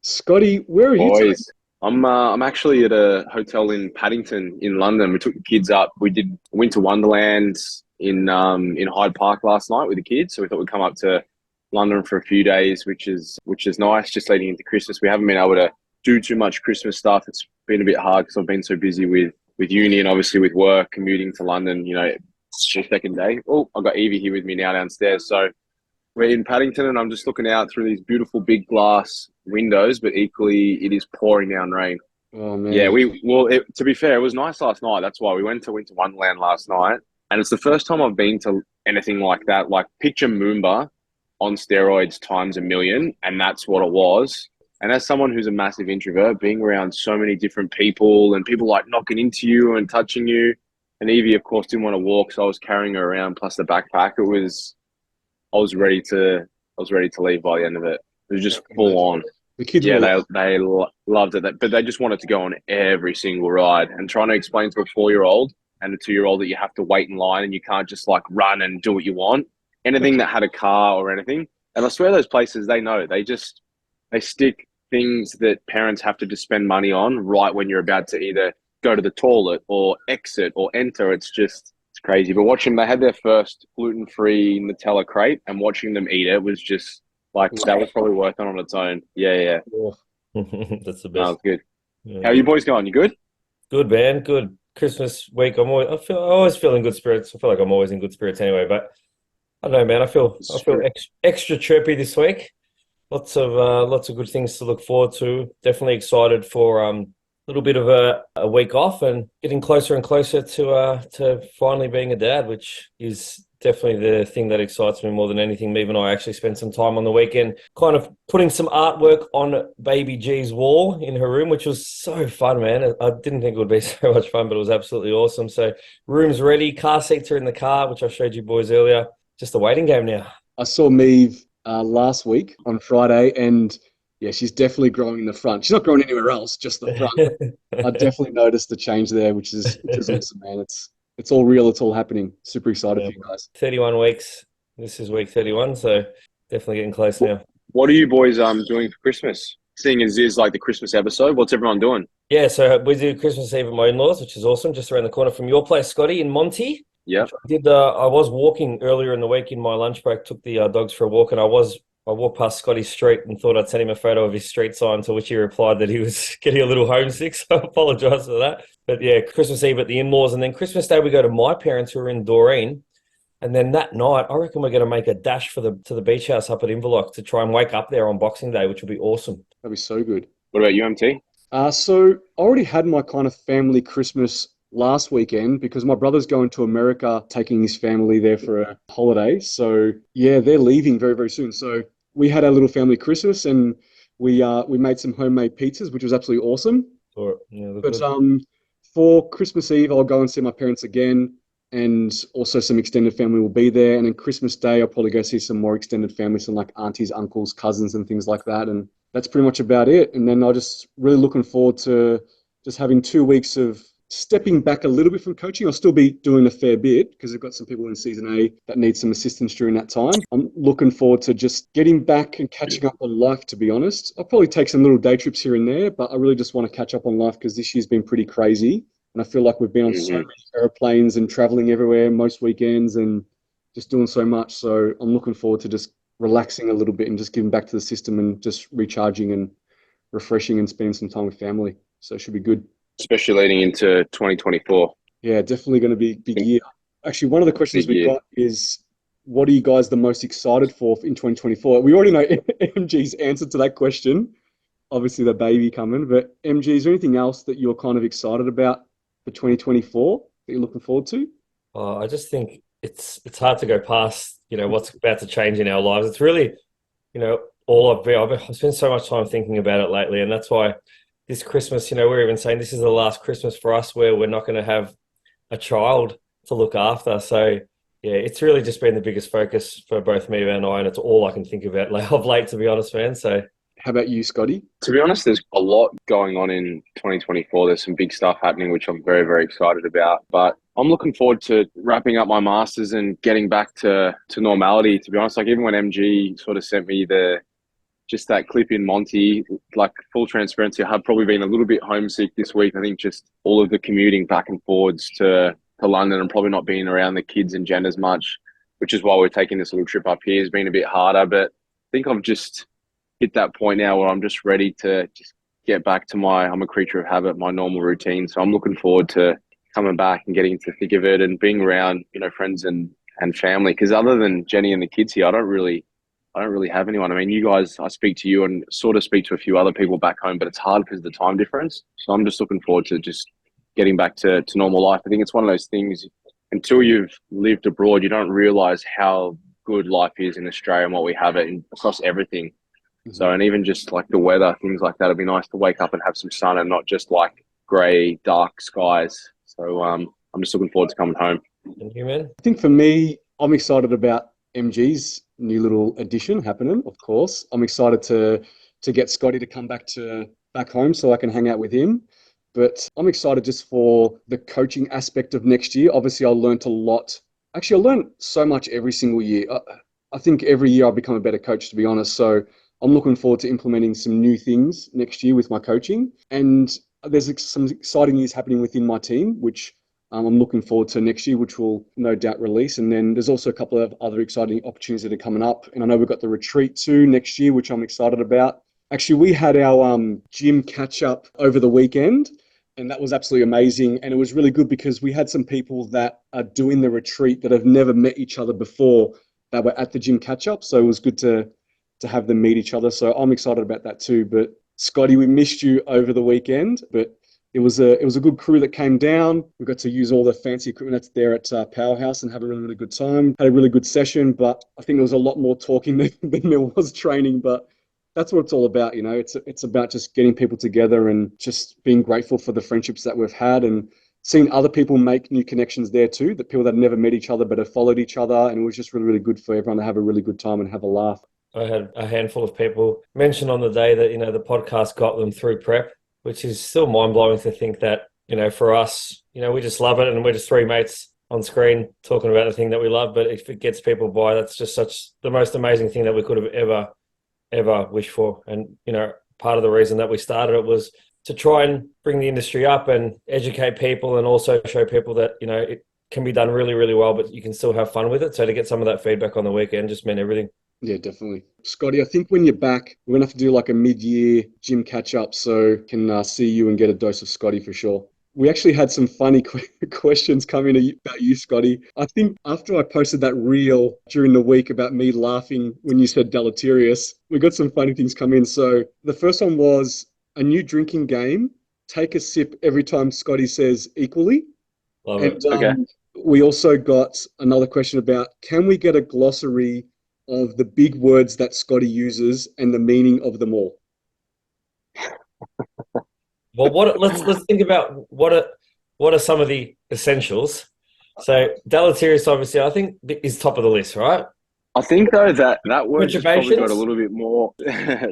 Scotty, where are you today? Boys, I'm actually at a hotel in Paddington in London. We took the kids up. We did Winter Wonderland in Hyde Park last night with the kids. So we thought we'd come up to London for a few days, which is nice. Just leading into Christmas, we haven't been able to do too much Christmas stuff. It's been a bit hard because I've been so busy with uni and obviously with work, commuting to London. It's the second day. Oh, I've got Evie here with me now downstairs. So we're in Paddington, and I'm just looking out through these beautiful big glass windows, but equally it is pouring down rain. Oh Yeah, man. to be fair, it was nice last night. That's why we went to Winter Wonderland last night, and it's the first time I've been to anything like that. Like picture Moomba on steroids times a million, and that's what it was. And as someone who's a massive introvert, being around so many different people and people like knocking into you and touching you, and Evie, of course, didn't want to walk, so I was carrying her around plus the backpack. I was ready to leave by the end of it. It was I just can full imagine. on. The kids Yeah, will love they loved it, but they just wanted to go on every single ride. And trying to explain to a 4-year-old and a 2-year-old that you have to wait in line and you can't just like run and do what you want. Anything that had a car or anything, and I swear those places they know they stick things that parents have to just spend money on right when you're about to either go to the toilet or exit or enter. It's crazy. But watching, they had their first gluten-free Nutella crepe, and watching them eat it was just like that was probably worth it on its own. Yeah, yeah. it. That's the No, best. it's good. Yeah. How are you boys going? You good? Good, man. Good. Christmas week. I always feel in good spirits. I feel like I'm always in good spirits anyway. But I don't know, man. I feel extra chirpy this week. Lots of good things to look forward to. Definitely excited for a little bit of a week off and getting closer and closer to finally being a dad, which is definitely the thing that excites me more than anything. Meave and I actually spent some time on the weekend kind of putting some artwork on baby G's wall in her room, which was so fun, man. I didn't think it would be so much fun, but it was absolutely awesome. So room's ready, car seats are in the car, which I showed you boys earlier. Just a waiting game now. I saw Meave last week on Friday, and yeah, she's definitely growing in the front. She's not growing anywhere else, just the front. I definitely noticed the change there, which is awesome, man. It's all real. It's all happening. Super excited Yeah. for you guys. 31 weeks. This is week 31, so definitely getting close now. What are you boys doing for Christmas? Seeing as is like the Christmas episode, what's everyone doing? Yeah, so we do Christmas Eve at my in-laws, which is awesome, just around the corner from your place, Scotty, in Monty. Yeah. I was walking earlier in the week in my lunch break, took the dogs for a walk, and I walked past Scotty's street and thought I'd send him a photo of his street sign, to which he replied that he was getting a little homesick, so I apologise for that. But yeah, Christmas Eve at the in-laws, and then Christmas Day we go to my parents who are in Doreen. And then that night, I reckon we're going to make a dash to the beach house up at Inverloch to try and wake up there on Boxing Day, which will be awesome. That'd be so good. What about you, MT? So I already had my kind of family Christmas last weekend because my brother's going to America, taking his family there for a holiday. So yeah, they're leaving very, very soon. So we had our little family Christmas, and we made some homemade pizzas, which was absolutely awesome. Yeah, But for Christmas Eve, I'll go and see my parents again, and also some extended family will be there. And then Christmas Day, I'll probably go see some more extended family, some like aunties, uncles, cousins, and things like that. And that's pretty much about it. And then I'm just really looking forward to just having 2 weeks of stepping back a little bit from coaching. I'll still be doing a fair bit because I've got some people in season A that need some assistance during that time. I'm looking forward to just getting back and catching up on life, to be honest. I'll probably take some little day trips here and there, but I really just want to catch up on life because this year's been pretty crazy. And I feel like we've been on so many airplanes and traveling everywhere most weekends and just doing so much. So I'm looking forward to just relaxing a little bit and just giving back to the system and just recharging and refreshing and spending some time with family. So it should be good. Especially leading into 2024. Yeah, definitely going to be a big year. Actually, one of the questions we got is, what are you guys the most excited for in 2024? We already know MG's answer to that question. Obviously, the baby coming. But MG, is there anything else that you're kind of excited about for 2024 that you're looking forward to? I just think it's hard to go past, what's about to change in our lives. It's really, all I've spent so much time thinking about it lately, and that's why this Christmas, we're even saying this is the last Christmas for us where we're not going to have a child to look after. So yeah, it's really just been the biggest focus for both me and I, and it's all I can think about of late, to be honest, man. So how about you, Scotty? To be honest, there's a lot going on in 2024. There's some big stuff happening, which I'm very, very excited about. But I'm looking forward to wrapping up my masters and getting back to normality. To be honest, like even when MG sort of sent me the just that clip in Monty, like full transparency, I have probably been a little bit homesick this week. I think just all of the commuting back and forwards to London and probably not being around the kids and Jen as much, which is why we're taking this little trip up here, has been a bit harder. But I think I've just hit that point now where I'm just ready to just get back to I'm a creature of habit, my normal routine. So I'm looking forward to coming back and getting to the thick of it and being around, friends and family. Because other than Jenny and the kids here, I don't really have anyone. I mean, you guys, I speak to you and sort of speak to a few other people back home, but it's hard because of the time difference. So I'm just looking forward to just getting back to normal life. I think it's one of those things, until you've lived abroad, you don't realize how good life is in Australia and what we have across everything. Mm-hmm. So, and even just like the weather, things like that, it'd be nice to wake up and have some sun and not just like grey, dark skies. So I'm just looking forward to coming home. Thank you, man. I think for me, I'm excited about MG's new little addition happening, of course. I'm excited to get Scotty to come back home so I can hang out with him. But I'm excited just for the coaching aspect of next year. Obviously, I learned a lot. Actually, I learned so much every single year. I think every year I've become a better coach, to be honest. So I'm looking forward to implementing some new things next year with my coaching. And there's some exciting news happening within my team, which I'm looking forward to next year, which will no doubt release. And then there's also a couple of other exciting opportunities that are coming up. And I know we've got the retreat too next year, which I'm excited about. Actually, we had our gym catch up over the weekend, and that was absolutely amazing. And it was really good because we had some people that are doing the retreat that have never met each other before that were at the gym catch up. So it was good to have them meet each other. So I'm excited about that too. But Scotty, we missed you over the weekend, but it was a good crew that came down. We got to use all the fancy equipment that's there at Powerhouse and have a really, really good time. Had a really good session, but I think there was a lot more talking than there was training. But that's what it's all about, It's about just getting people together and just being grateful for the friendships that we've had and seeing other people make new connections there too, the people that have never met each other but have followed each other. And it was just really, really good for everyone to have a really good time and have a laugh. I had a handful of people mention on the day that, the podcast got them through prep, which is still mind-blowing to think that, for us, we just love it and we're just three mates on screen talking about the thing that we love. But if it gets people by, that's just the most amazing thing that we could have ever wished for. And, part of the reason that we started it was to try and bring the industry up and educate people and also show people that, it can be done really, really well, but you can still have fun with it. So to get some of that feedback on the weekend just meant everything. Yeah, definitely. Scotty, I think when you're back, we're going to have to do like a mid-year gym catch-up so can see you and get a dose of Scotty for sure. We actually had some funny questions coming about you, Scotty. I think after I posted that reel during the week about me laughing when you said deleterious, we got some funny things come in. So the first one was a new drinking game. Take a sip every time Scotty says equally. Love and it. Okay. We also got another question about, can we get a glossary of the big words that Scotty uses and the meaning of them all? Well, let's think about what are some of the essentials. So deleterious, obviously, I think is top of the list, right? I think though that word just probably got a Perturbations? little bit more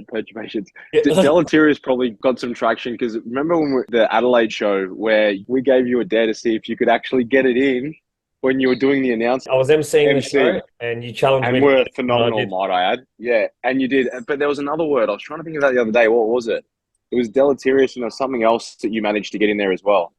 perturbations. Yeah. Deleterious probably got some traction because remember when the Adelaide show where we gave you a dare to see if you could actually get it in when you were doing the announcement. I was emceeing the show and you challenged me. And we're phenomenal, might I add. Yeah, and you did. But there was another word. I was trying to think of that the other day. What was it? It was deleterious and there was something else that you managed to get in there as well.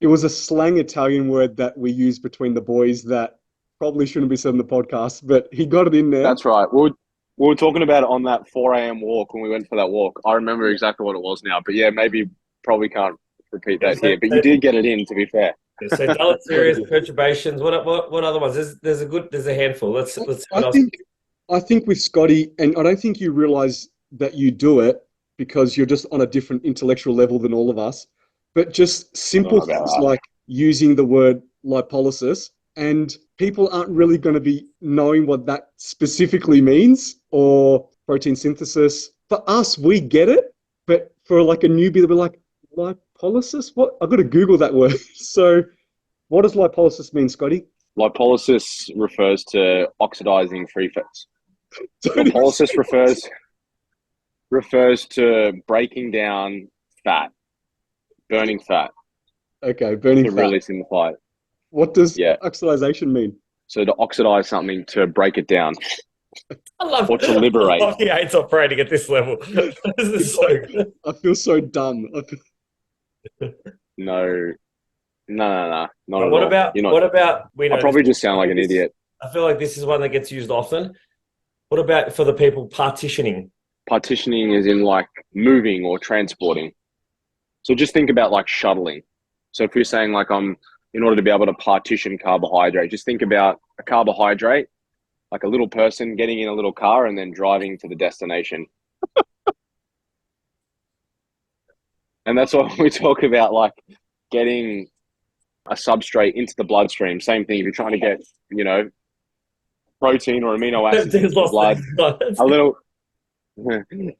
It was a slang Italian word that we use between the boys that probably shouldn't be said on the podcast, but he got it in there. That's right. We were talking about it on that 4 a.m. walk when we went for that walk. I remember exactly what it was now. But yeah, maybe probably can't repeat that here. But you did get it in, to be fair. So deleterious, perturbations. What other ones? There's a handful. Let's. I think with Scotty, and I don't think you realize that you do it because you're just on a different intellectual level than all of us. But just simple things like using the word lipolysis, and people aren't really going to be knowing what that specifically means, or protein synthesis. For us, we get it, but for like a newbie, they'll be like, lipolysis? What? I've got to Google that word. So what does lipolysis mean, Scotty? Lipolysis refers to oxidizing free fats. Lipolysis refers to breaking down fat, burning fat. Okay, burning fat. To really simplify it. What does oxidization mean? So to oxidize something, to break it down. or to liberate. I love the AIDS operating at this level. This is so good. I feel so dumb. No, not But at what all. about You're not. what about we know I probably this- just sound like an idiot. I feel like this is one that gets used often. What about for the people partitioning? Partitioning is in like moving or transporting. So just think about like shuttling. So if you're saying like in order to be able to partition carbohydrate, just think about a carbohydrate, like a little person getting in a little car and then driving to the destination. And that's what we talk about, like getting a substrate into the bloodstream. Same thing if you're trying to get, protein or amino acids into the blood,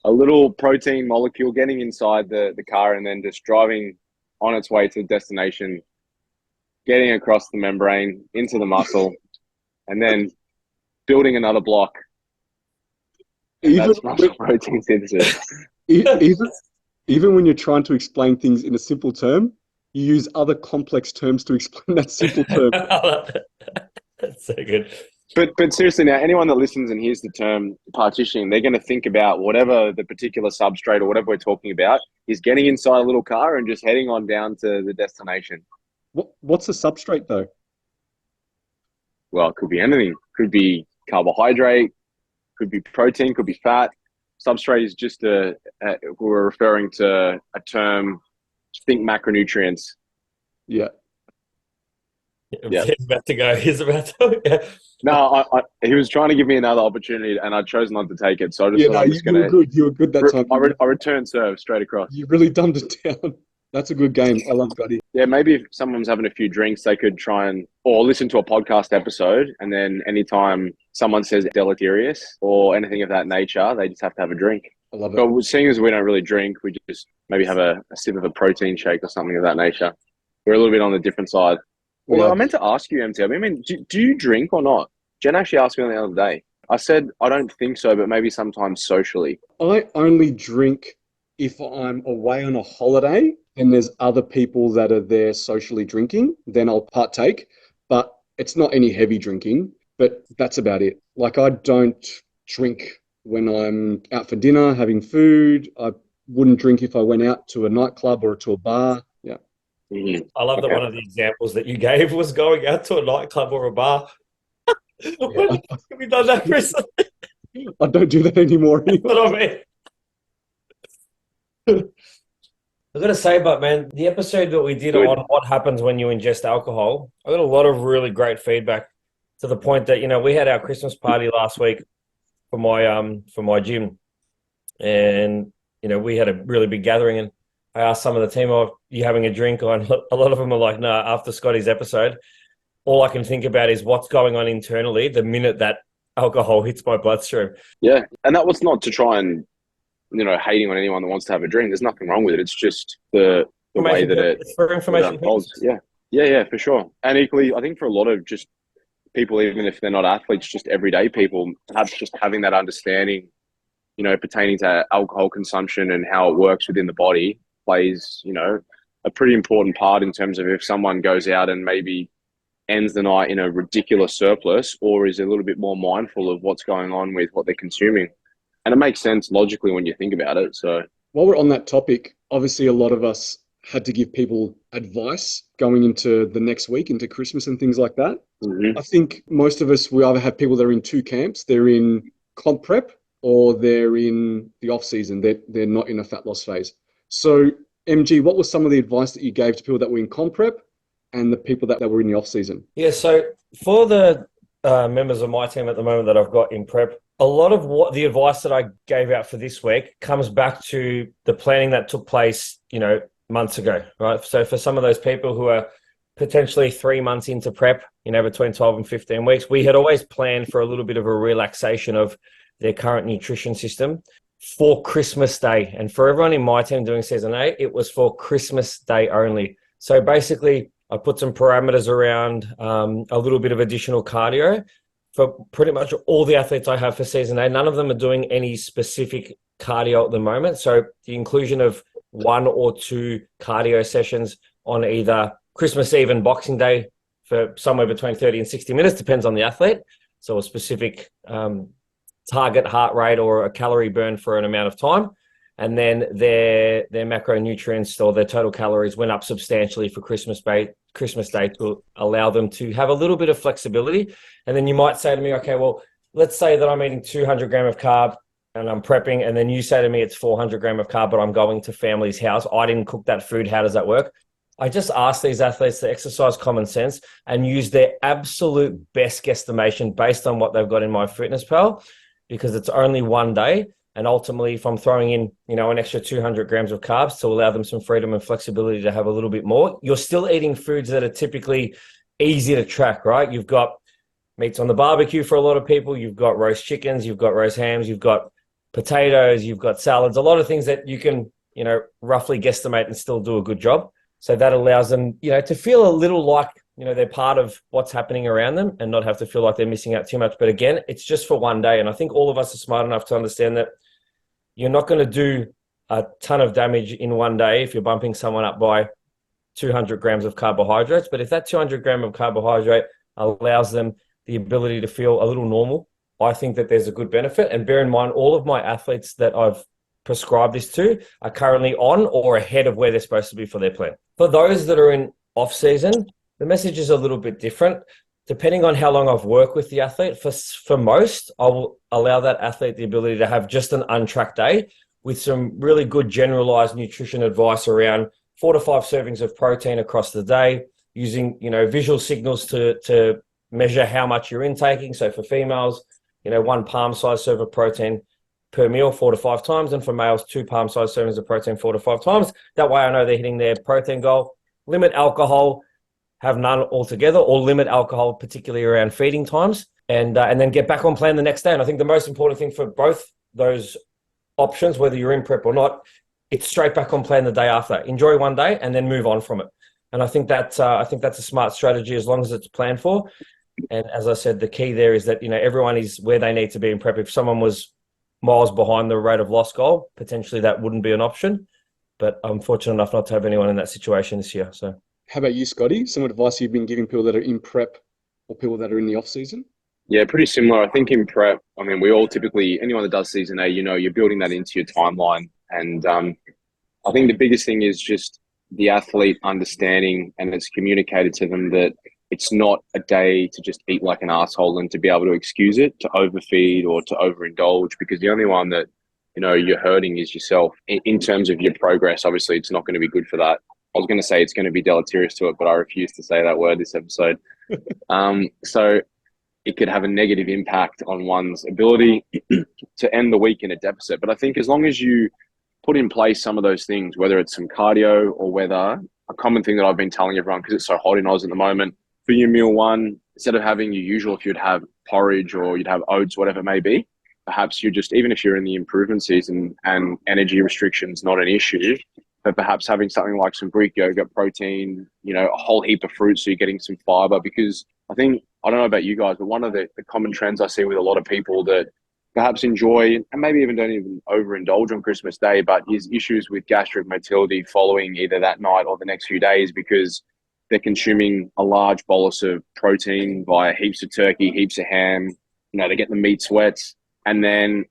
a little protein molecule getting inside the car and then just driving on its way to the destination, getting across the membrane into the muscle, and then building another block. And that's muscle protein synthesis. Even when you're trying to explain things in a simple term, you use other complex terms to explain that simple term. That's so good. But seriously, now anyone that listens and hears the term partitioning, they're going to think about whatever the particular substrate or whatever we're talking about is getting inside a little car and just heading on down to the destination. What's the substrate though? Well, it could be anything. Could be carbohydrate, could be protein, could be fat. Substrate is just we're referring to a term. Think macronutrients. Yeah. Yeah. He's about to go. He's about to go. No, he was trying to give me another opportunity, and I chose not to take it. So I just Yeah, thought no, I'm just you going were good. You were good that time. I returned serve straight across. You really dumbed it down. That's a good game. I love Scotty. Yeah, maybe if someone's having a few drinks, they could try or listen to a podcast episode, and then anytime someone says deleterious or anything of that nature, they just have to have a drink. I love it. But seeing as we don't really drink, we just maybe have a sip of a protein shake or something of that nature. We're a little bit on the different side. Well, I meant to ask you, MT. I mean, do you drink or not? Jen actually asked me the other day. I said, I don't think so, but maybe sometimes socially. I only drink if I'm away on a holiday and there's other people that are there socially drinking, then I'll partake. But it's not any heavy drinking, but that's about it. Like I don't drink when I'm out for dinner, having food. I wouldn't drink if I went out to a nightclub or to a bar. Yeah. Mm-hmm. I love that one of the examples that you gave was going out to a nightclub or a bar. When have we done that recently? I don't do that anymore. That's what I mean. I've got to say, but man, the episode that we did on what happens when you ingest alcohol, I got a lot of really great feedback to the point that, we had our Christmas party last week for my gym, and we had a really big gathering, and I asked some of the team, "Are you having a drink?" And a lot of them are like, "No." After Scotty's episode, all I can think about is what's going on internally the minute that alcohol hits my bloodstream. Yeah, and that was not to try and hating on anyone that wants to have a drink. There's nothing wrong with it. It's just the way that it's for information unfolds. Yeah, for sure. And equally, I think for a lot of just people, even if they're not athletes, just everyday people, perhaps just having that understanding, pertaining to alcohol consumption and how it works within the body plays, a pretty important part in terms of if someone goes out and maybe ends the night in a ridiculous surplus or is a little bit more mindful of what's going on with what they're consuming. And it makes sense logically when you think about it. So while we're on that topic, obviously a lot of us had to give people advice going into the next week, into Christmas and things like that. Mm-hmm. I think most of us, we either have people that are in two camps. They're in comp prep or they're in the off season. They're not in a fat loss phase. So MG, what was some of the advice that you gave to people that were in comp prep and the people that were in the off season? Yeah, so for the members of my team at the moment that I've got in prep, a lot of what the advice that I gave out for this week comes back to the planning that took place, months ago, right? So for some of those people who are potentially 3 months into prep, between 12 and 15 weeks, we had always planned for a little bit of a relaxation of their current nutrition system for Christmas Day. And for everyone in my team doing season 8, it was for Christmas Day only. So basically, I put some parameters around a little bit of additional cardio for pretty much all the athletes I have for season 8. None of them are doing any specific cardio at the moment. So the inclusion of 1 or 2 cardio sessions on either Christmas Eve and Boxing Day for somewhere between 30 and 60 minutes, depends on the athlete. So a specific target heart rate or a calorie burn for an amount of time. And then their macronutrients or their total calories went up substantially for Christmas Day to allow them to have a little bit of flexibility. And then you might say to me, okay, well, let's say that I'm eating 200 grams of carb and I'm prepping, and then you say to me it's 400 grams of carb, but I'm going to family's house. I didn't cook that food. How does that work? I just ask these athletes to exercise common sense and use their absolute best guesstimation based on what they've got in MyFitnessPal, because it's only one day. And ultimately, if I'm throwing in, an extra 200 grams of carbs to allow them some freedom and flexibility to have a little bit more, you're still eating foods that are typically easy to track, right? You've got meats on the barbecue for a lot of people. You've got roast chickens. You've got roast hams. You've got potatoes. You've got salads. A lot of things that you can, roughly guesstimate and still do a good job. So that allows them, to feel a little like, they're part of what's happening around them and not have to feel like they're missing out too much. But again, it's just for one day. And I think all of us are smart enough to understand that you're not going to do a ton of damage in one day if you're bumping someone up by 200 grams of carbohydrates. But if that 200 gram of carbohydrate allows them the ability to feel a little normal, I think that there's a good benefit. And bear in mind, all of my athletes that I've prescribed this to are currently on or ahead of where they're supposed to be for their plan. For those that are in off season, the message is a little bit different. Depending on how long I've worked with the athlete, for most, I will allow that athlete the ability to have just an untracked day with some really good generalized nutrition advice around 4 to 5 servings of protein across the day, using, visual signals to measure how much you're intaking. So for females, 1 palm-sized serve of protein per meal 4 to 5 times, and for males, 2 palm-sized servings of protein 4 to 5 times. That way I know they're hitting their protein goal. Limit alcohol, have none altogether, or limit alcohol, particularly around feeding times, and then get back on plan the next day. And I think the most important thing for both those options, whether you're in prep or not, it's straight back on plan the day after. Enjoy one day and then move on from it. And I think that's a smart strategy as long as it's planned for. And as I said, the key there is that everyone is where they need to be in prep. If someone was miles behind the rate of loss goal, potentially that wouldn't be an option. But I'm fortunate enough not to have anyone in that situation this year. So. How about you, Scotty? Some advice you've been giving people that are in prep or people that are in the off season? Yeah, pretty similar. I think in prep, we all typically, anyone that does season A, you're building that into your timeline. And I think the biggest thing is just the athlete understanding, and it's communicated to them that it's not a day to just eat like an asshole and to be able to excuse it, to overfeed or to overindulge, because the only one that, you're hurting is yourself. In terms of your progress, obviously, it's not going to be good for that. I was going to say it's going to be deleterious to it, but I refuse to say that word this episode. So it could have a negative impact on one's ability to end the week in a deficit. But I think as long as you put in place some of those things, whether it's some cardio or whether a common thing that I've been telling everyone, because it's so hot in Oz at the moment, for your meal one, instead of having your usual, if you'd have porridge or you'd have oats, whatever it may be, perhaps you just, even if you're in the improvement season and energy restrictions not an issue, but perhaps having something like some Greek yogurt, protein, a whole heap of fruit so you're getting some fiber. Because I think, I don't know about you guys, but one of the common trends I see with a lot of people that perhaps enjoy and maybe even don't even overindulge on Christmas Day, but is issues with gastric motility following either that night or the next few days because they're consuming a large bolus of protein via heaps of turkey, heaps of ham, they get the meat sweats. And then,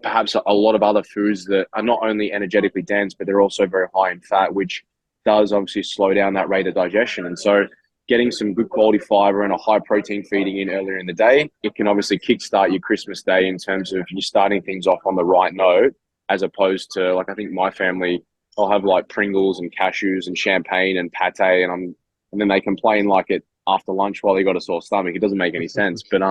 perhaps a lot of other foods that are not only energetically dense, but they're also very high in fat, which does obviously slow down that rate of digestion. And so getting some good quality fiber and a high protein feeding in earlier in the day, it can obviously kickstart your Christmas Day in terms of you starting things off on the right note, as opposed to, like, I think my family, I'll have like Pringles and cashews and champagne and pate, and then they complain like it after lunch while they got a sore stomach. It doesn't make any sense. But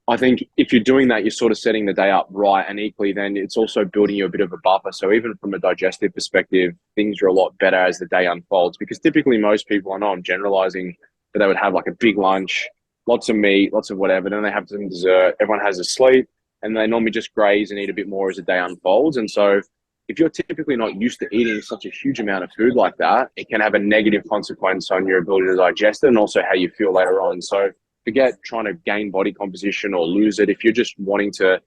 I think if you're doing that, you're sort of setting the day up right, and equally then it's also building you a bit of a buffer. So even from a digestive perspective, things are a lot better as the day unfolds, because typically most people, I know I'm generalizing, but they would have like a big lunch, lots of meat, lots of whatever, then they have some dessert, everyone has a sleep, and they normally just graze and eat a bit more as the day unfolds. And so if you're typically not used to eating such a huge amount of food like that, it can have a negative consequence on your ability to digest it and also how you feel later on. So forget trying to gain body composition or lose it. If you're just wanting to,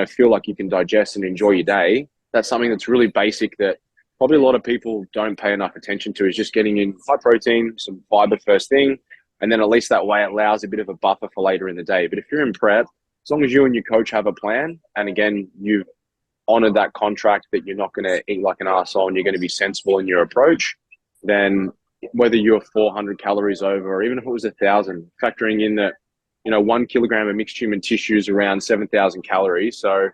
feel like you can digest and enjoy your day, that's something that's really basic that probably a lot of people don't pay enough attention to, is just getting in high protein, some fiber first thing. And then at least that way it allows a bit of a buffer for later in the day. But if you're in prep, as long as you and your coach have a plan, and again, you've honored that contract that you're not going to eat like an arsehole and you're going to be sensible in your approach, then whether you're 400 calories over, or even if it was 1,000, factoring in that, 1 kilogram of mixed human tissue is around 7,000 calories. So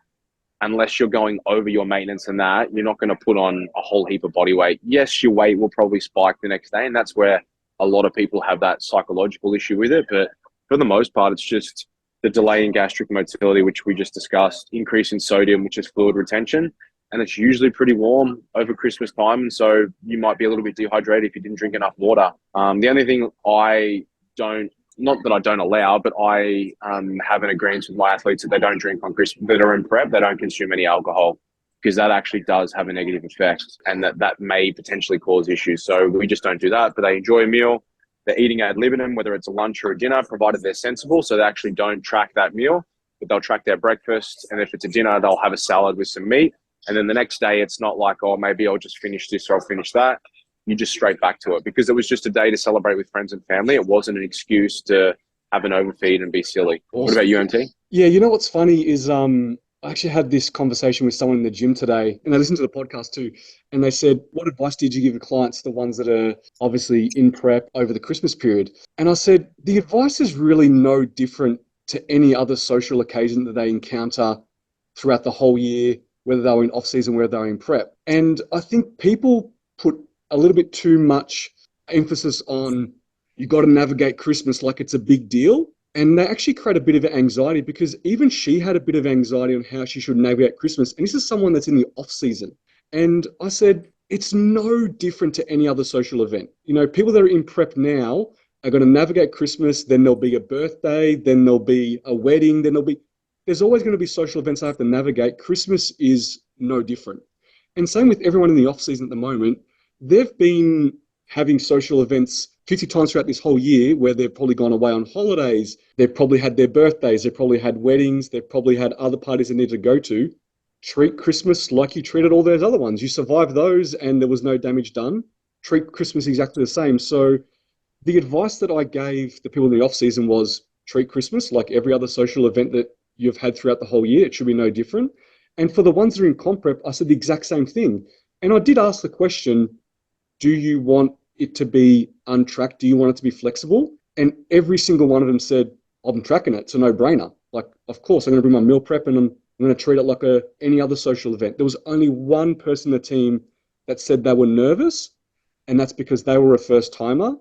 unless you're going over your maintenance and that, you're not going to put on a whole heap of body weight. Yes, your weight will probably spike the next day, and that's where a lot of people have that psychological issue with it. But for the most part, it's just the delay in gastric motility, which we just discussed, increase in sodium, which is fluid retention, and it's usually pretty warm over Christmas time, and so you might be a little bit dehydrated if you didn't drink enough water. The only thing not that I don't allow, but I have an agreement with my athletes that they don't drink on Christmas, that are in prep, they don't consume any alcohol, because that actually does have a negative effect, and that may potentially cause issues. So we just don't do that, but they enjoy a meal. They're eating ad libitum, whether it's a lunch or a dinner, provided they're sensible. So they actually don't track that meal, but they'll track their breakfast. And if it's a dinner, they'll have a salad with some meat. And then the next day, it's not like, oh, maybe I'll just finish this or I'll finish that. You just straight back to it, because it was just a day to celebrate with friends and family. It wasn't an excuse to have an overfeed and be silly. Awesome. What about you, MT? Yeah, what's funny is I actually had this conversation with someone in the gym today, and they listened to the podcast too, and they said, what advice did you give the clients, the ones that are obviously in prep over the Christmas period? And I said, the advice is really no different to any other social occasion that they encounter throughout the whole year, whether they were in off-season, whether they were in prep. And I think people put a little bit too much emphasis on you got to navigate Christmas like it's a big deal. And they actually create a bit of anxiety, because even she had a bit of anxiety on how she should navigate Christmas. And this is someone that's in the off season. And I said, it's no different to any other social event. People that are in prep now are going to navigate Christmas. Then there'll be a birthday. Then there'll be a wedding. There's always going to be social events I have to navigate. Christmas is no different. And same with everyone in the off season at the moment. They've been having social events 50 times throughout this whole year, where they've probably gone away on holidays. They've probably had their birthdays. They've probably had weddings. They've probably had other parties they need to go to. Treat Christmas like you treated all those other ones. You survived those and there was no damage done. Treat Christmas exactly the same. So the advice that I gave the people in the off season was treat Christmas like every other social event that you've had throughout the whole year. It should be no different. And for the ones that are in comp prep, I said the exact same thing. And I did ask the question, do you want it to be untracked? Do you want it to be flexible? And every single one of them said, I'm tracking it. It's a no-brainer. Like, of course, I'm going to bring my meal prep and I'm going to treat it like any other social event. There was only one person in the team that said they were nervous, and that's because they were a first-timer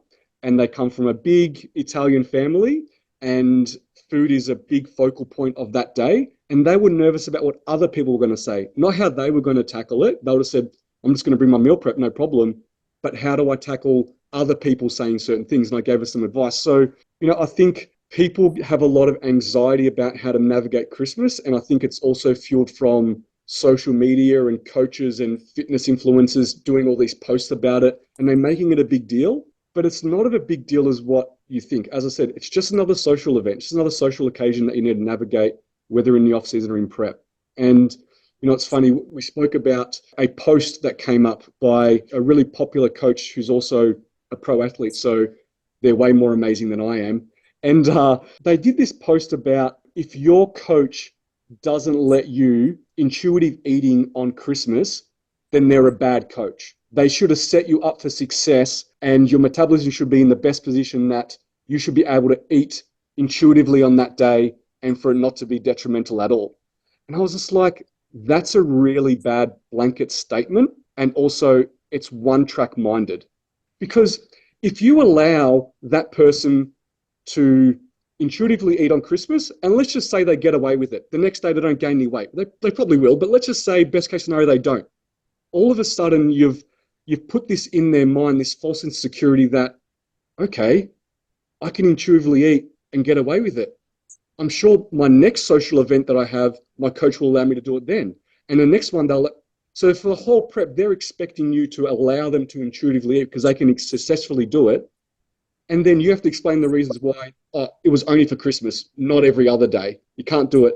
and they come from a big Italian family, and food is a big focal point of that day. And they were nervous about what other people were going to say, not how they were going to tackle it. They would have said, I'm just going to bring my meal prep, no problem. But how do I tackle other people saying certain things? And I gave her some advice. So, I think people have a lot of anxiety about how to navigate Christmas. And I think it's also fueled from social media and coaches and fitness influencers doing all these posts about it. And they're making it a big deal. But it's not of a big deal as what you think. As I said, it's just another social event, just another social occasion that you need to navigate, whether in the off season or in prep. And it's funny, we spoke about a post that came up by a really popular coach who's also a pro athlete, so they're way more amazing than I am. And they did this post about, if your coach doesn't let you intuitive eating on Christmas, then they're a bad coach. They should have set you up for success, and your metabolism should be in the best position that you should be able to eat intuitively on that day and for it not to be detrimental at all. And I was just like, that's a really bad blanket statement. And also it's one track minded, because if you allow that person to intuitively eat on Christmas, and let's just say they get away with it, the next day they don't gain any weight. They probably will, but let's just say best case scenario, they don't. All of a sudden you've put this in their mind, this false insecurity that, okay, I can intuitively eat and get away with it. I'm sure my next social event that I have, my coach will allow me to do it then. And the next one, so for the whole prep, they're expecting you to allow them to intuitively eat because they can successfully do it. And then you have to explain the reasons why. Oh, it was only for Christmas, not every other day. You can't do it.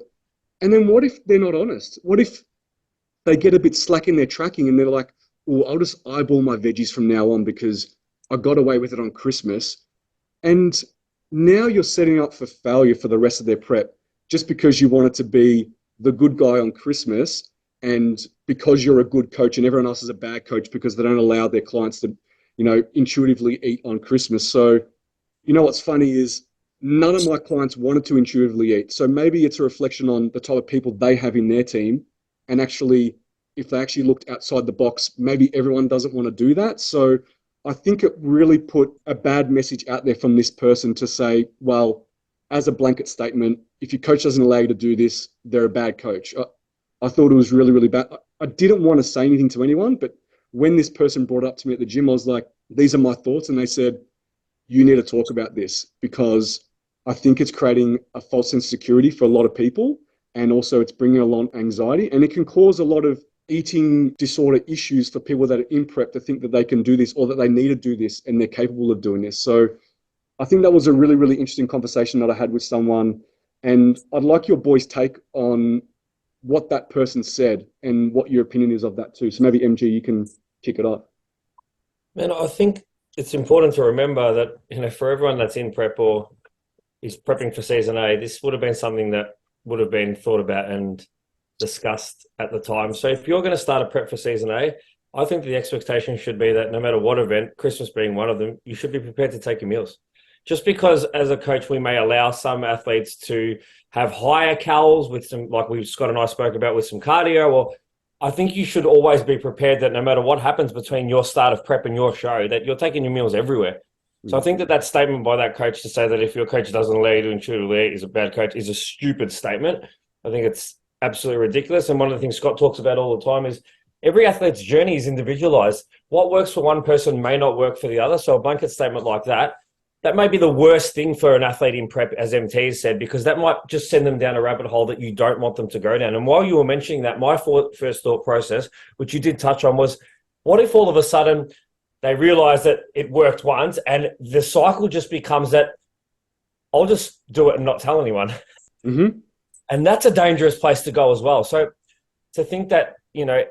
And then what if they're not honest? What if they get a bit slack in their tracking and they're like, oh, I'll just eyeball my veggies from now on because I got away with it on Christmas. And now you're setting up for failure for the rest of their prep. just because you wanted to be the good guy on Christmas and because you're a good coach and everyone else is a bad coach because they don't allow their clients to, intuitively eat on Christmas. So, what's funny is none of my clients wanted to intuitively eat. So maybe it's a reflection on the type of people they have in their team. And actually, if they actually looked outside the box, maybe everyone doesn't want to do that. So I think it really put a bad message out there from this person to say, well, as a blanket statement, if your coach doesn't allow you to do this, they're a bad coach. I thought it was really, really bad. I didn't want to say anything to anyone, but when this person brought it up to me at the gym, I was like, these are my thoughts. And they said, you need to talk about this because I think it's creating a false sense of security for a lot of people. And also it's bringing a lot of anxiety and it can cause a lot of eating disorder issues for people that are in prep to think that they can do this or that they need to do this and they're capable of doing this. So I think that was a really, really interesting conversation that I had with someone. And I'd like your boys' take on what that person said and what your opinion is of that too. So maybe MG, you can kick it off. Man, I think it's important to remember that, for everyone that's in prep or is prepping for season A, this would have been something that would have been thought about and discussed at the time. So if you're going to start a prep for season A, I think the expectation should be that no matter what event, Christmas being one of them, you should be prepared to take your meals. Just because as a coach, we may allow some athletes to have higher calories with some, like Scott and I spoke about, with some cardio, or I think you should always be prepared that no matter what happens between your start of prep and your show, that you're taking your meals everywhere. So I think that statement by that coach to say that if your coach doesn't allow you to intuitively eat is a bad coach is a stupid statement. I think it's absolutely ridiculous. And one of the things Scott talks about all the time is every athlete's journey is individualized. What works for one person may not work for the other. So a blanket statement like that may be the worst thing for an athlete in prep, as MT has said, because that might just send them down a rabbit hole that you don't want them to go down. And while you were mentioning that, my first thought process, which you did touch on, was what if all of a sudden they realize that it worked once and the cycle just becomes that I'll just do it and not tell anyone. Mm-hmm. And that's a dangerous place to go as well. So to think that,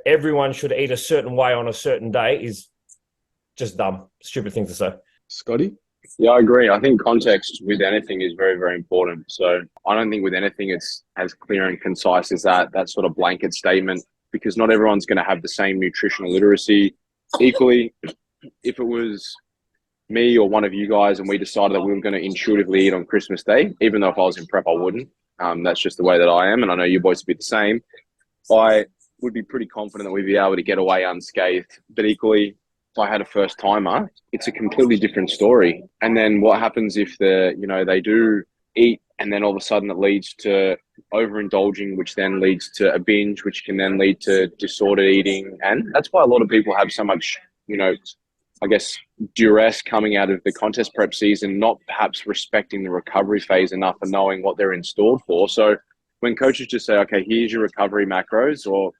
everyone should eat a certain way on a certain day is just dumb, stupid thing to say. Scotty? Yeah, I agree. I think context with anything is very, very important. So I don't think with anything it's as clear and concise as that sort of blanket statement, because not everyone's going to have the same nutritional literacy equally. If it was me or one of you guys and we decided that we were going to intuitively eat on Christmas Day, even though if I was in prep, I wouldn't. That's just the way that I am. And I know you boys would be the same. I would be pretty confident that we'd be able to get away unscathed. But equally, if I had a first timer, it's a completely different story. And then what happens if they do eat and then all of a sudden it leads to overindulging, which then leads to a binge, which can then lead to disordered eating. And that's why a lot of people have so much, I guess, duress coming out of the contest prep season, not perhaps respecting the recovery phase enough and knowing what they're installed for. So when coaches just say, okay, here's your recovery macros, or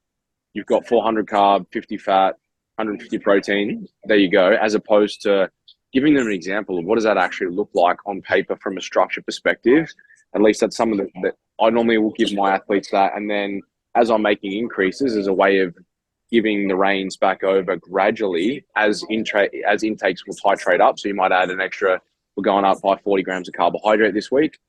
you've got 400 carb, 50 fat, 150 protein, there you go, as opposed to giving them an example of what does that actually look like on paper from a structure perspective. At least that's something that I normally will give my athletes that. And then as I'm making increases as a way of giving the reins back over gradually as intakes will titrate up. So you might add an extra, we're going up by 40 grams of carbohydrate this week.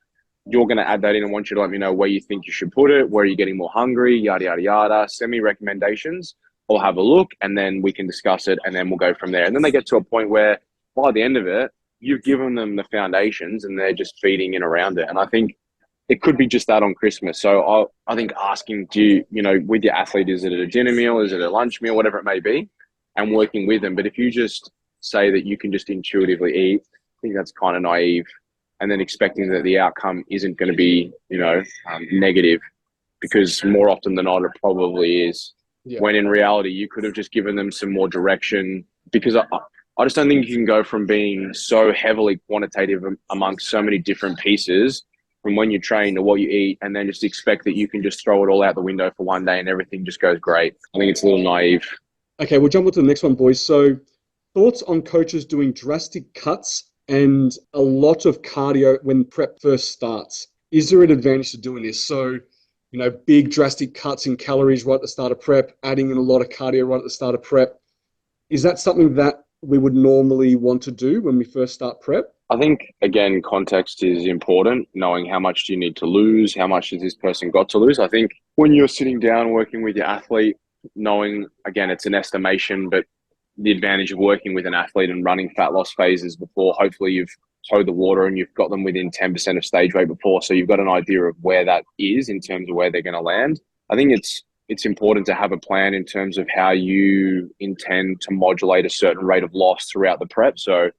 You're going to add that in and want you to let me know where you think you should put it, where you're getting more hungry, yada, yada, yada. Send me recommendations. I'll have a look and then we can discuss it and then we'll go from there. And then they get to a point where by the end of it, you've given them the foundations and they're just feeding in around it. And I think it could be just that on Christmas. So I think asking, with your athlete, is it a dinner meal? Is it a lunch meal? Whatever it may be, and working with them. But if you just say that you can just intuitively eat, I think that's kind of naive. And then expecting that the outcome isn't going to be, negative, because more often than not, it probably is. Yeah. When in reality, you could have just given them some more direction, because I just don't think you can go from being so heavily quantitative amongst so many different pieces from when you train to what you eat, and then just expect that you can just throw it all out the window for one day and everything just goes great. I think it's a little naive. Okay, we'll jump on to the next one, boys. So thoughts on coaches doing drastic cuts and a lot of cardio when prep first starts. Is there an advantage to doing this? So, big drastic cuts in calories right at the start of prep, adding in a lot of cardio right at the start of prep. Is that something that we would normally want to do when we first start prep? I think, again, context is important, knowing how much do you need to lose, how much has this person got to lose. I think when you're sitting down working with your athlete, knowing, again, it's an estimation, but the advantage of working with an athlete and running fat loss phases before, hopefully you've towed the water and you've got them within 10% of stage weight before, so you've got an idea of where that is in terms of where they're going to land. I think it's important to have a plan in terms of how you intend to modulate a certain rate of loss throughout the prep. So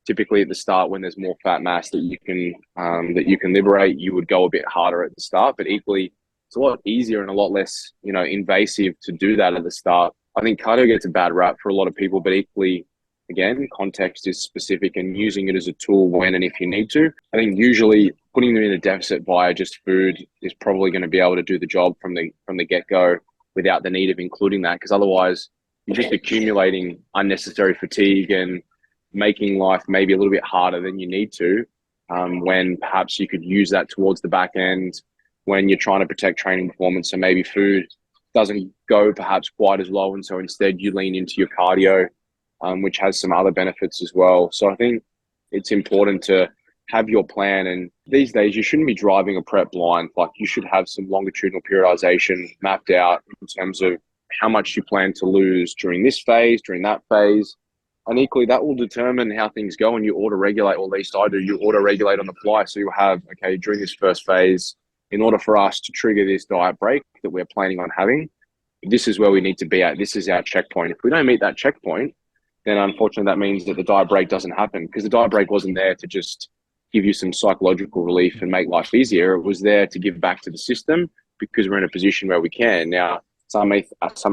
typically at the start, when there's more fat mass that you can liberate, you would go a bit harder at the start. But equally, it's a lot easier and a lot less, invasive to do that at the start. I think cardio gets a bad rap for a lot of people, but equally, again, context is specific and using it as a tool when and if you need to. I think usually putting them in a deficit via just food is probably going to be able to do the job from the get-go without the need of including that, because otherwise you're just accumulating unnecessary fatigue and making life maybe a little bit harder than you need to, when perhaps you could use that towards the back end when you're trying to protect training performance. So maybe food doesn't go perhaps quite as low, and so instead you lean into your cardio, which has some other benefits as well. So I think it's important to have your plan, and these days you shouldn't be driving a prep blind. Like, you should have some longitudinal periodization mapped out in terms of how much you plan to lose during this phase, during that phase. And equally, that will determine how things go, and you auto-regulate, or at least I do, you auto-regulate on the fly. So you'll have, okay, during this first phase, in order for us to trigger this diet break that we're planning on having, this is where we need to be at. This is our checkpoint. If we don't meet that checkpoint, then unfortunately that means that the diet break doesn't happen, because the diet break wasn't there to just give you some psychological relief and make life easier. It was there to give back to the system, because we're in a position where we can. Now, some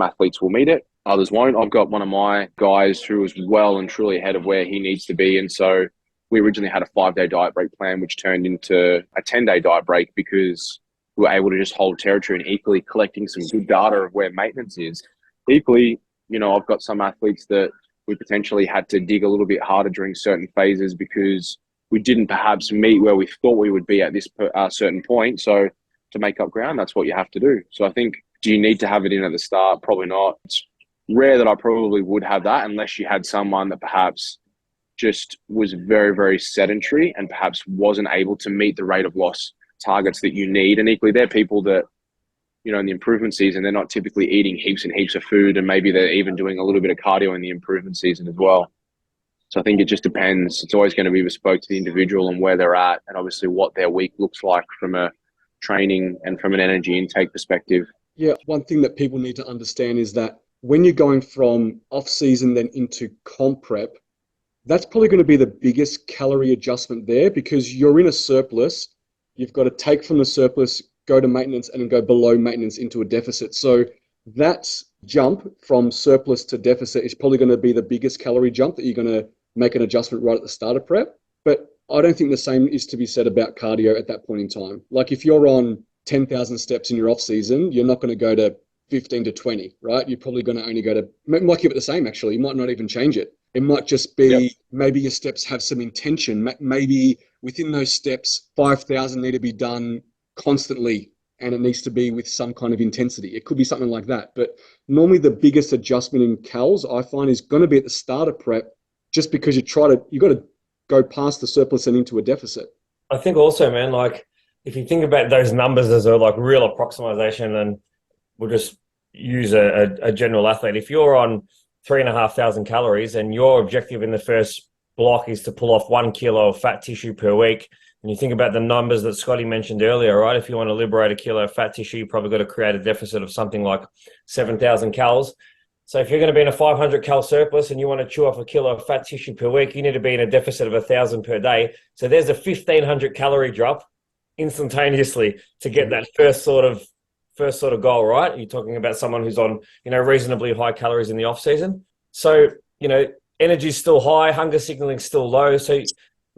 athletes will meet it, others won't. I've got one of my guys who is well and truly ahead of where he needs to be. And so we originally had a 5-day diet break plan, which turned into a 10-day diet break, because we were able to just hold territory and equally collecting some good data of where maintenance is. Equally, I've got some athletes that we potentially had to dig a little bit harder during certain phases because we didn't perhaps meet where we thought we would be at this certain point. So to make up ground, that's what you have to do. So I think, do you need to have it in at the start? Probably not. It's rare that I probably would have that, unless you had someone that perhaps just was very, very sedentary and perhaps wasn't able to meet the rate of loss targets that you need. And equally, they're people that, in the improvement season, they're not typically eating heaps and heaps of food, and maybe they're even doing a little bit of cardio in the improvement season as well. So I think it just depends. It's always going to be bespoke to the individual and where they're at, and obviously what their week looks like from a training and from an energy intake perspective. Yeah, one thing that people need to understand is that when you're going from off-season then into comp prep, that's probably going to be the biggest calorie adjustment there, because you're in a surplus. You've got to take from the surplus, go to maintenance, and then go below maintenance into a deficit. So that jump from surplus to deficit is probably going to be the biggest calorie jump that you're going to make an adjustment right at the start of prep. But I don't think the same is to be said about cardio at that point in time. Like, if you're on 10,000 steps in your off season, you're not going to go to 15 to 20, right? You're probably going to only go to, might keep it the same actually. You might not even change it. It might just be, maybe your steps have some intention. Maybe within those steps, 5,000 need to be done constantly, and it needs to be with some kind of intensity. It could be something like that. But normally the biggest adjustment in calories, I find, is going to be at the start of prep, just because you got to go past the surplus and into a deficit. I think also, man, like, if you think about those numbers as a real approximation, and we'll just use a general athlete. If you're on 3,500 calories and your objective in the first block is to pull off 1 kilo of fat tissue per week, and you think about the numbers that Scotty mentioned earlier, right? If you want to liberate a kilo of fat tissue, you've probably got to create a deficit of something like 7,000 calories. So if you're going to be in a 500 cal surplus and you want to chew off a kilo of fat tissue per week, you need to be in a deficit of 1,000 per day. So there's a 1,500 calorie drop instantaneously to get that first sort of goal, right? You're talking about someone who's on, reasonably high calories in the off season. So, energy is still high, hunger signaling is still low. So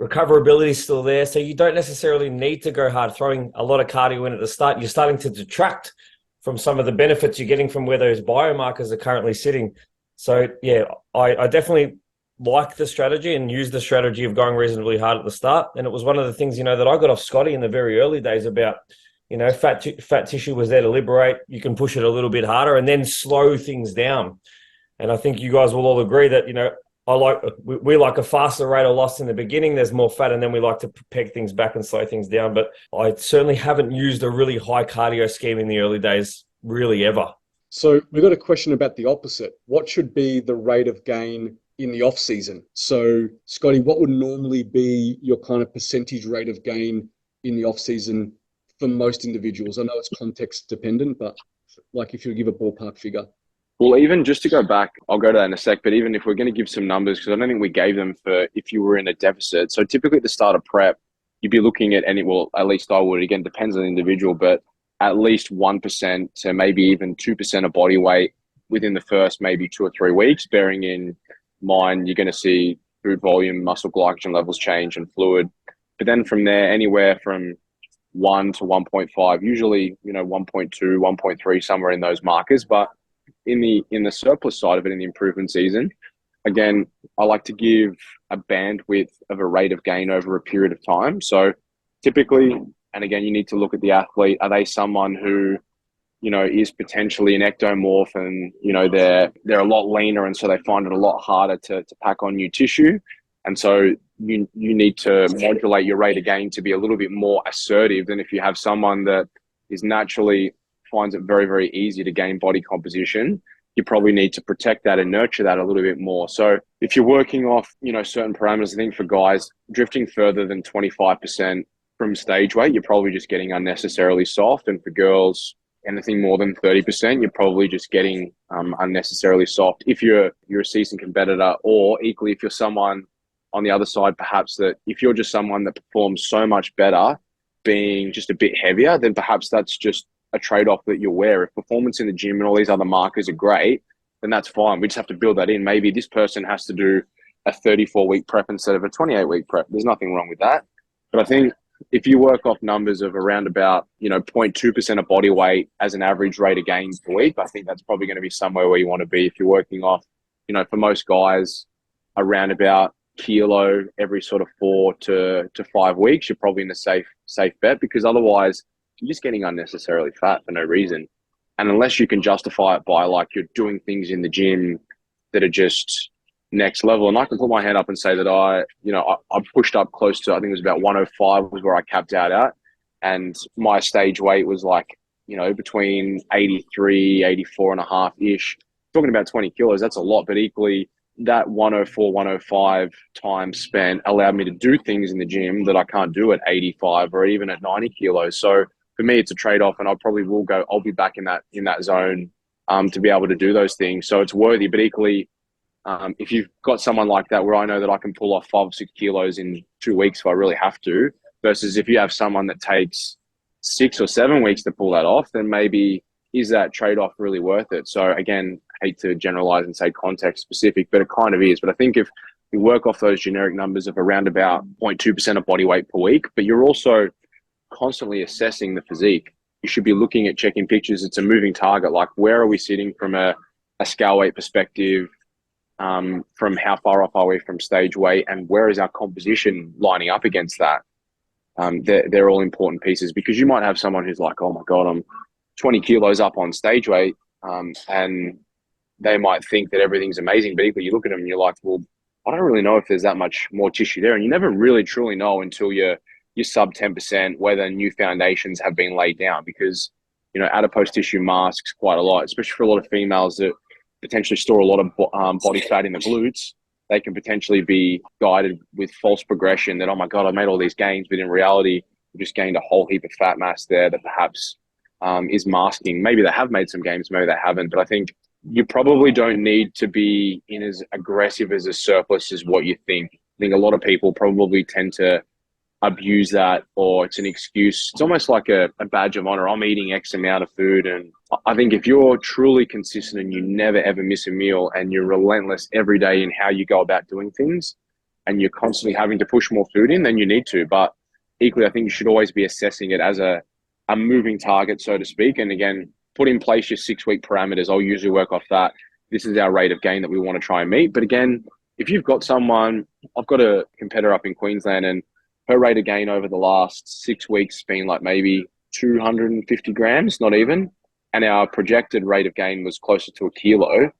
recoverability is still there. So you don't necessarily need to go hard throwing a lot of cardio in at the start. You're starting to detract from some of the benefits you're getting from where those biomarkers are currently sitting. So yeah, I definitely like the strategy and use the strategy of going reasonably hard at the start. And it was one of the things, that I got off Scotty in the very early days about, fat tissue was there to liberate. You can push it a little bit harder and then slow things down. And I think you guys will all agree that, we like a faster rate of loss in the beginning. There's more fat, and then we like to peg things back and slow things down. But I certainly haven't used a really high cardio scheme in the early days, really ever. So we've got a question about the opposite. What should be the rate of gain in the off season? So Scotty, what would normally be your kind of percentage rate of gain in the off season for most individuals? I know it's context dependent, but like if you give a ballpark figure. Well, even just to go back, I'll go to that in a sec, but even if we're going to give some numbers, because I don't think we gave them for if you were in a deficit. So typically at the start of prep, you'd be looking at, at least I would, again, depends on the individual, but at least 1% to maybe even 2% of body weight within the first maybe 2 or 3 weeks, bearing in mind you're going to see food volume, muscle glycogen levels change and fluid. But then from there, anywhere from 1 to 1.5, usually, 1.2, 1.3, somewhere in those markers. But in the surplus side of it, in the improvement season, again, I like to give a bandwidth of a rate of gain over a period of time. So typically, and again, you need to look at the athlete. Are they someone who, is potentially an ectomorph and, they're a lot leaner, and so they find it a lot harder to pack on new tissue. And so you need to modulate your rate of gain to be a little bit more assertive than if you have someone that is naturally finds it very, very easy to gain body composition. You probably need to protect that and nurture that a little bit more. So if you're working off, certain parameters, I think for guys, drifting further than 25% from stage weight, you're probably just getting unnecessarily soft. And for girls, anything more than 30%, you're probably just getting unnecessarily soft. If you're a seasoned competitor, or equally, if you're someone on the other side, perhaps that if you're just someone that performs so much better being just a bit heavier, then perhaps that's just a trade-off that you're aware. If performance in the gym and all these other markers are great, then that's fine. We just have to build that in. Maybe this person has to do a 34-week prep instead of a 28-week prep. There's nothing wrong with that. But I think if you work off numbers of around about, 0.2% of body weight as an average rate of gain per week, I think that's probably going to be somewhere where you want to be. If you're working off, for most guys, around about kilo every sort of 4 to 5 weeks, you're probably in a safe bet, because otherwise you're just getting unnecessarily fat for no reason. And unless you can justify it by like you're doing things in the gym that are just next level, and I can put my hand up and say that I pushed up close to, I think it was about 105 was where I capped out at. And my stage weight was like, between 83, 84 and a half ish. Talking about 20 kilos, that's a lot, but equally that 104, 105 time spent allowed me to do things in the gym that I can't do at 85 or even at 90 kilos. So for me, it's a trade-off, and I'll be back in that zone to be able to do those things. So it's worthy, but equally, if you've got someone like that where I know that I can pull off 5 or 6 kilos in 2 weeks if I really have to, versus if you have someone that takes 6 or 7 weeks to pull that off, then maybe is that trade-off really worth it? So again, I hate to generalize and say context specific, but it kind of is. But I think if you work off those generic numbers of around about 0.2% of body weight per week, but you're also constantly assessing the physique, you should be looking at checking pictures. It's a moving target. Like, where are we sitting from a scale weight perspective? From how far off are we from stage weight, and where is our composition lining up against that? They're all important pieces, because you might have someone who's like, oh my God, I'm 20 kilos up on stage weight, and they might think that everything's amazing, but equally you look at them and you're like, well, I don't really know if there's that much more tissue there. And you never really truly know until you're sub 10% whether new foundations have been laid down, because, adipose tissue masks quite a lot, especially for a lot of females that potentially store a lot of body fat in the glutes. They can potentially be guided with false progression that, oh my God, I made all these gains, but in reality, we just gained a whole heap of fat mass there that perhaps is masking. Maybe they have made some gains, maybe they haven't, but I think you probably don't need to be in as aggressive as a surplus as what you think. I think a lot of people probably tend to abuse that, or it's an excuse. It's almost like a badge of honor. I'm eating X amount of food. And I think if you're truly consistent and you never ever miss a meal, and you're relentless every day in how you go about doing things, and you're constantly having to push more food in, then you need to. But equally, I think you should always be assessing it as a moving target, so to speak. And again, put in place your 6-week parameters. I'll usually work off that. This is our rate of gain that we want to try and meet. But again, if you've got someone, I've got a competitor up in Queensland, and her rate of gain over the last 6 weeks has been like maybe 250 grams, not even. And our projected rate of gain was closer to a kilo.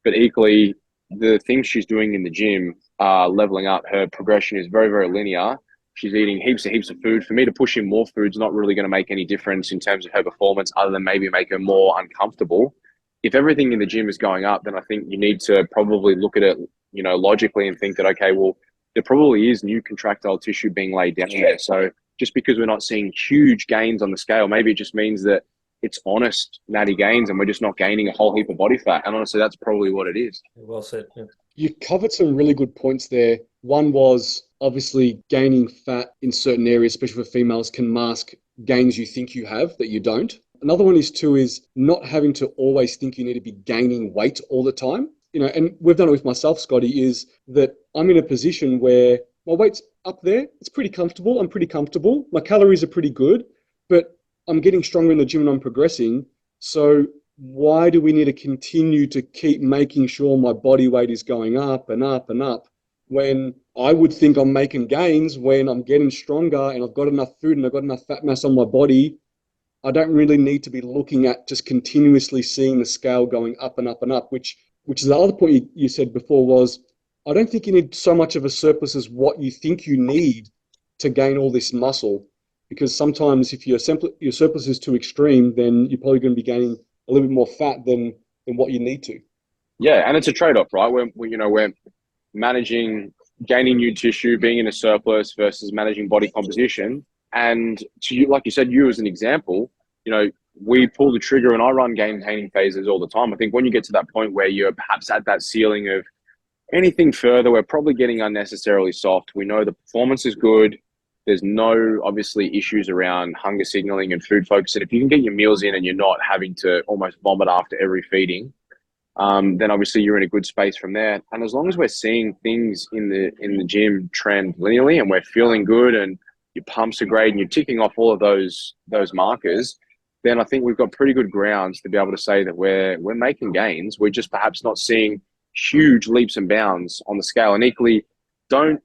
But equally, the things she's doing in the gym are leveling up. Her progression is very, very linear. She's eating heaps of food. For me to push in more food's not really going to make any difference in terms of her performance, other than maybe make her more uncomfortable. If everything in the gym is going up, then I think you need to probably look at it, logically, and think that, okay, well, there probably is new contractile tissue being laid down there. So just because we're not seeing huge gains on the scale, maybe it just means that it's honest natty gains and we're just not gaining a whole heap of body fat. And honestly, that's probably what it is. Well said. Yeah. You covered some really good points there. One was obviously gaining fat in certain areas, especially for females, can mask gains you think you have that you don't. Another one is not having to always think you need to be gaining weight all the time. And we've done it with myself, Scotty, is that I'm in a position where my weight's up there. It's pretty comfortable. I'm pretty comfortable. My calories are pretty good, but I'm getting stronger in the gym and I'm progressing. So why do we need to continue to keep making sure my body weight is going up and up and up when I would think I'm making gains when I'm getting stronger and I've got enough food and I've got enough fat mass on my body? I don't really need to be looking at just continuously seeing the scale going up and up and up, which is the other point you said before was, I don't think you need so much of a surplus as what you think you need to gain all this muscle. Because sometimes if your surplus is too extreme, then you're probably going to be gaining a little bit more fat than what you need to. Yeah, and it's a trade-off, right? We're managing gaining new tissue, being in a surplus versus managing body composition. And to you, like you said, you as an example, we pull the trigger and I run gain-gaining phases all the time. I think when you get to that point where you're perhaps at that ceiling of anything further, we're probably getting unnecessarily soft. We know the performance is good. There's no, obviously, issues around hunger signaling and food focus. And if you can get your meals in and you're not having to almost vomit after every feeding, then obviously you're in a good space from there. And as long as we're seeing things in the gym trend linearly and we're feeling good and your pumps are great and you're ticking off all of those markers, then I think we've got pretty good grounds to be able to say that we're making gains. We're just perhaps not seeing huge leaps and bounds on the scale. And equally, don't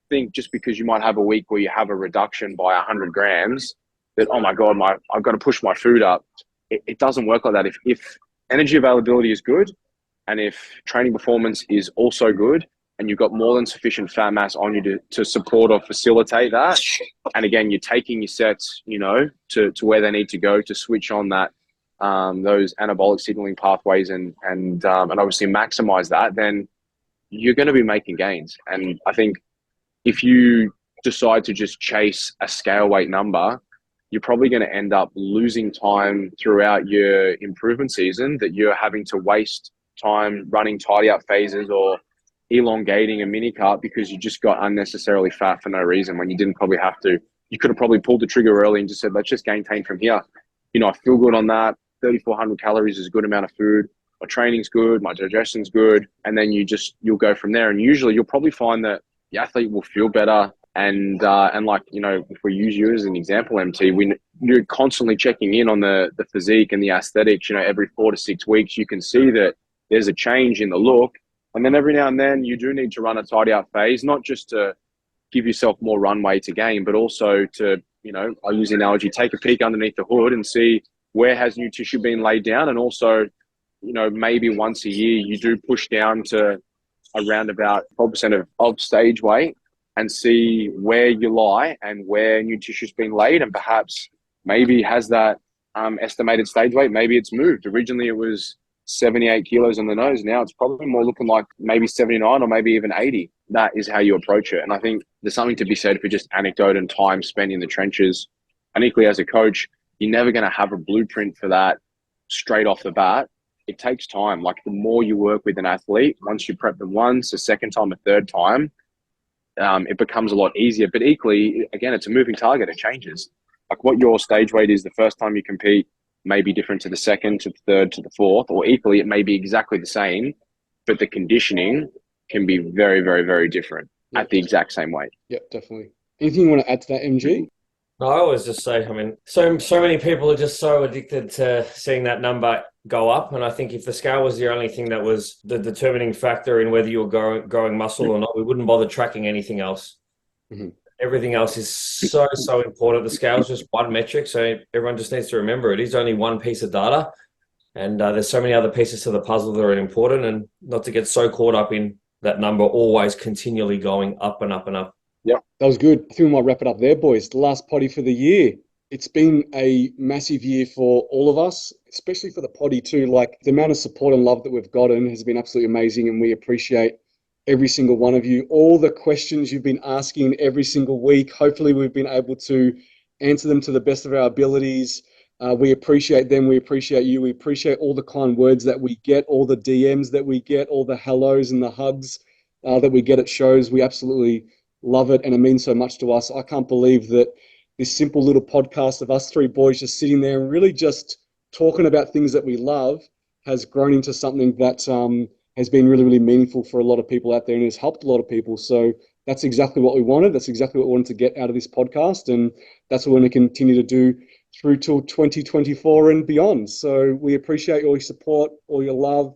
think just because you might have a week where you have a reduction by 100 grams that, oh my God, I've got to push my food up. It doesn't work like that. If energy availability is good and if training performance is also good and you've got more than sufficient fat mass on you to support or facilitate that, and again, you're taking your sets, to where they need to go to switch on that, those anabolic signaling pathways and obviously maximize that, then you're going to be making gains. And I think if you decide to just chase a scale weight number, you're probably going to end up losing time throughout your improvement season that you're having to waste time running tidy up phases or elongating a mini cut because you just got unnecessarily fat for no reason when you didn't probably have to. You could have probably pulled the trigger early and just said, let's just gain from here. I feel good on that. 3,400 calories is a good amount of food. My training's good. My digestion's good. And then you'll go from there. And usually you'll probably find that the athlete will feel better. And like, if we use you as an example, MT, you're constantly checking in on the physique and the aesthetics, every 4 to 6 weeks, you can see that there's a change in the look. And then every now and then you do need to run a tidy up phase, not just to give yourself more runway to gain, but also to, I use the analogy, take a peek underneath the hood and see where has new tissue been laid down. And also, maybe once a year you do push down to around about 12% of stage weight and see where you lie and where new tissue's been laid, and perhaps maybe has that estimated stage weight, maybe it's moved. Originally it was 78 kilos on the nose. Now it's probably more looking like maybe 79 or maybe even 80. That is how you approach it. And I think there's something to be said for just anecdote and time spent in the trenches. And equally as a coach, you're never going to have a blueprint for that straight off the bat. It takes time. Like the more you work with an athlete, once you prep them once, a second time, a third time, it becomes a lot easier. But equally, again, it's a moving target. It changes. Like what your stage weight is the first time you compete may be different to the second, to the third, to the fourth, or equally, it may be exactly the same, but the conditioning can be very, very, very different at the exact same weight. Yep, definitely. Anything you want to add to that, MG? No, I always just say, so many people are just so addicted to seeing that number go up. And I think if the scale was the only thing that was the determining factor in whether you were growing muscle or not, we wouldn't bother tracking anything else. Mm-hmm. Everything else is so important. The scale is just one metric. So everyone just needs to remember it is only one piece of data. And there's so many other pieces to the puzzle that are important, and not to get so caught up in that number always continually going up and up and up. Yep. That was good. I think we might wrap it up there, boys. The last potty for the year. It's been a massive year for all of us, especially for the potty too. Like, the amount of support and love that we've gotten has been absolutely amazing, and we appreciate every single one of you. All the questions you've been asking every single week. Hopefully we've been able to answer them to the best of our abilities. We appreciate them. We appreciate you. We appreciate all the kind words that we get, all the DMs that we get, all the hellos and the hugs that we get at shows. We absolutely love it, and it means so much to us. I can't believe that this simple little podcast of us three boys just sitting there and really just talking about things that we love has grown into something that has been really, really meaningful for a lot of people out there, and has helped a lot of people. So that's exactly what we wanted. That's exactly what we wanted to get out of this podcast, and that's what we're going to continue to do through till 2024 and beyond. So we appreciate all your support, all your love.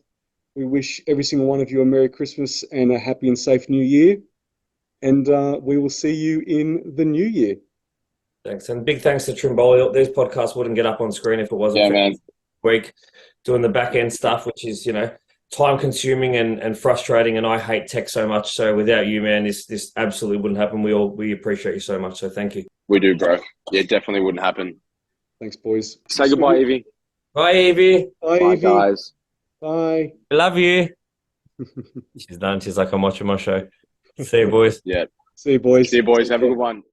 We wish every single one of you a Merry Christmas and a happy and safe New Year. And we will see you in the new year. Thanks. And big thanks to Trimboli. These podcasts wouldn't get up on screen if it wasn't for man. week doing the back end stuff, which is, time consuming and frustrating. And I hate tech so much. So without you, man, this absolutely wouldn't happen. We appreciate you so much. So thank you. We do, bro. Yeah, it definitely wouldn't happen. Thanks, boys. Say goodbye, Evie. Bye, Evie. Bye, Bye, Evie. guys. Bye. I love you. She's done. She's like, I'm watching my show. See you, boys. Yeah. See you, boys. See you, boys. Have a good one.